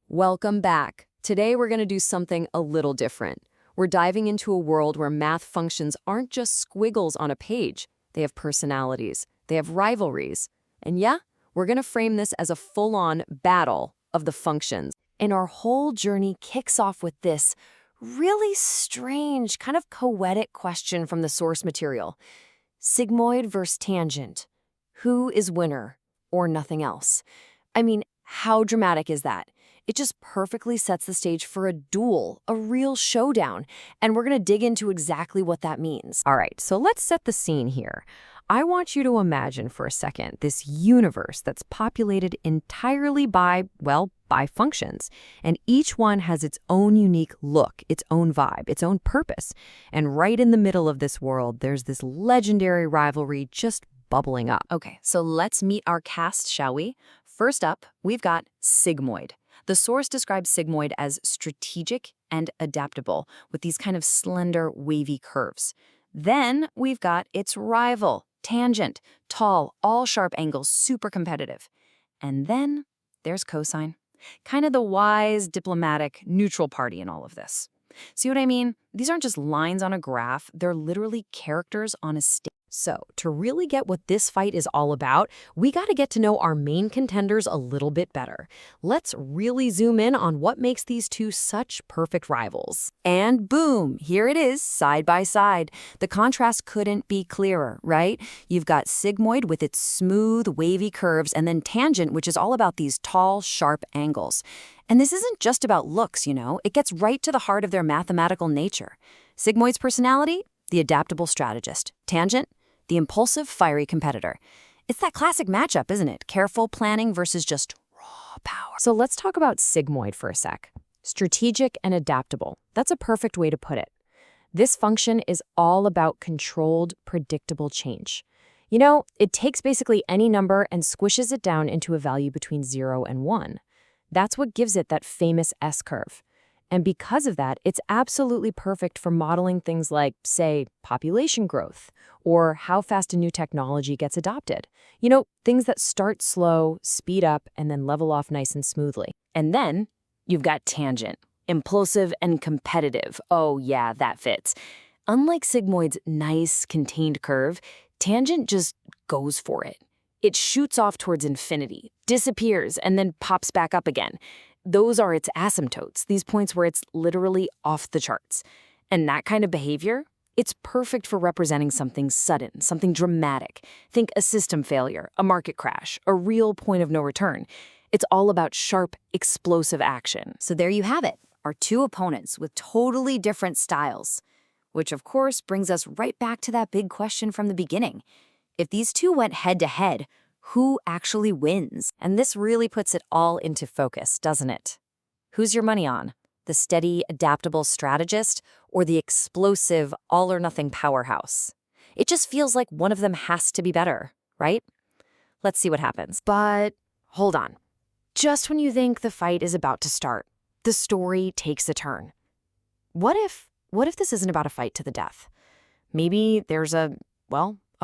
Welcome back. Today we're going to do something a little different. We're diving into a world where math functions aren't just squiggles on a page. They have personalities, they have rivalries. And yeah, we're going to frame this as a full-on battle of the functions. And our whole journey kicks off with this really strange, kind of poetic question from the source material. Sigmoid versus tangent. Who is winner or nothing else? I mean, how dramatic is that? It just perfectly sets the stage for a duel, a real showdown, and we're going to dig into exactly what that means. All right, so let's set the scene here. I want you to imagine for a second this universe that's populated entirely by functions, and each one has its own unique look, its own vibe, its own purpose. And right in the middle of this world, there's this legendary rivalry just bubbling up. Okay, so let's meet our cast, shall we? First up, we've got Sigmoid. The source describes Sigmoid as strategic and adaptable, with these kind of slender, wavy curves. Then we've got its rival, Tangent, tall, all sharp angles, super competitive. And then there's cosine, kind of the wise, diplomatic, neutral party in all of this. See what I mean? These aren't just lines on a graph, they're literally characters on a stage. So, to really get what this fight is all about, we got to get to know our main contenders a little bit better. Let's really zoom in on what makes these two such perfect rivals. And boom, here it is, side by side. The contrast couldn't be clearer, right? You've got Sigmoid with its smooth, wavy curves, and then Tangent, which is all about these tall, sharp angles. And this isn't just about looks, you know. It gets right to the heart of their mathematical nature. Sigmoid's personality? The adaptable strategist. Tangent? The impulsive, fiery competitor. It's that classic matchup, isn't it? Careful planning versus just raw power. So let's talk about Sigmoid for a sec. Strategic and adaptable. That's a perfect way to put it. This function is all about controlled, predictable change. You know, it takes basically any number and squishes it down into a value between 0 and 1. That's what gives it that famous S-curve. And because of that, it's absolutely perfect for modeling things like, say, population growth, or how fast a new technology gets adopted. You know, things that start slow, speed up, and then level off nice and smoothly. And then you've got Tangent, impulsive and competitive. Oh yeah, that fits. Unlike Sigmoid's nice, contained curve, Tangent just goes for it. It shoots off towards infinity, disappears, and then pops back up again. Those are its asymptotes, these points where it's literally off the charts. And that kind of behavior, it's perfect for representing something sudden, something dramatic. Think a system failure, a market crash, a real point of no return. It's all about sharp, explosive action. So there you have it, our two opponents with totally different styles. Which of course brings us right back to that big question from the beginning. If these two went head-to-head, who actually wins? And this really puts it all into focus, doesn't it? Who's your money on? The steady, adaptable strategist or the explosive, all-or-nothing powerhouse? It just feels like one of them has to be better, right? Let's see what happens. But hold on. Just when you think the fight is about to start, the story takes a turn. What if this isn't about a fight to the death? Maybe there's a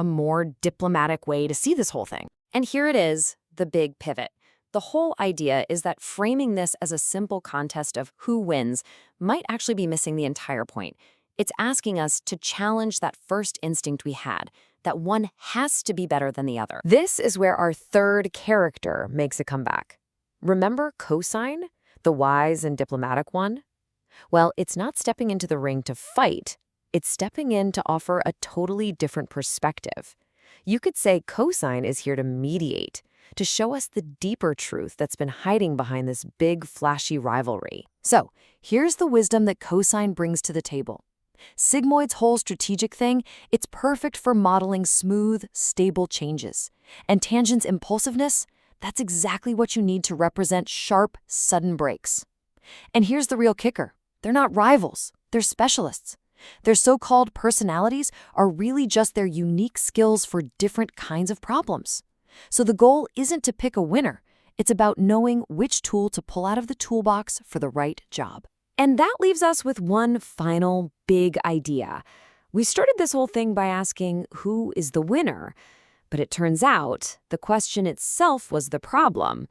more diplomatic way to see this whole thing. And here it is, the big pivot. The whole idea is that framing this as a simple contest of who wins might actually be missing the entire point. It's asking us to challenge that first instinct we had, that one has to be better than the other. This is where our third character makes a comeback. Remember cosine, the wise and diplomatic one? Well, it's not stepping into the ring to fight. It's stepping in to offer a totally different perspective. You could say cosine is here to mediate, to show us the deeper truth that's been hiding behind this big, flashy rivalry. So, here's the wisdom that cosine brings to the table. Sigmoid's whole strategic thing, it's perfect for modeling smooth, stable changes. And Tangent's impulsiveness, that's exactly what you need to represent sharp, sudden breaks. And here's the real kicker. They're not rivals, they're specialists. Their so-called personalities are really just their unique skills for different kinds of problems. So the goal isn't to pick a winner. It's about knowing which tool to pull out of the toolbox for the right job. And that leaves us with one final big idea. We started this whole thing by asking who is the winner, but it turns out the question itself was the problem.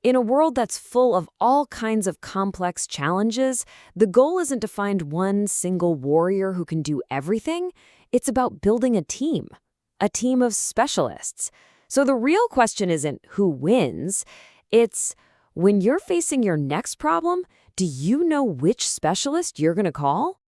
In a world that's full of all kinds of complex challenges, the goal isn't to find one single warrior who can do everything. It's about building a team of specialists. So the real question isn't who wins, it's when you're facing your next problem, do you know which specialist you're going to call?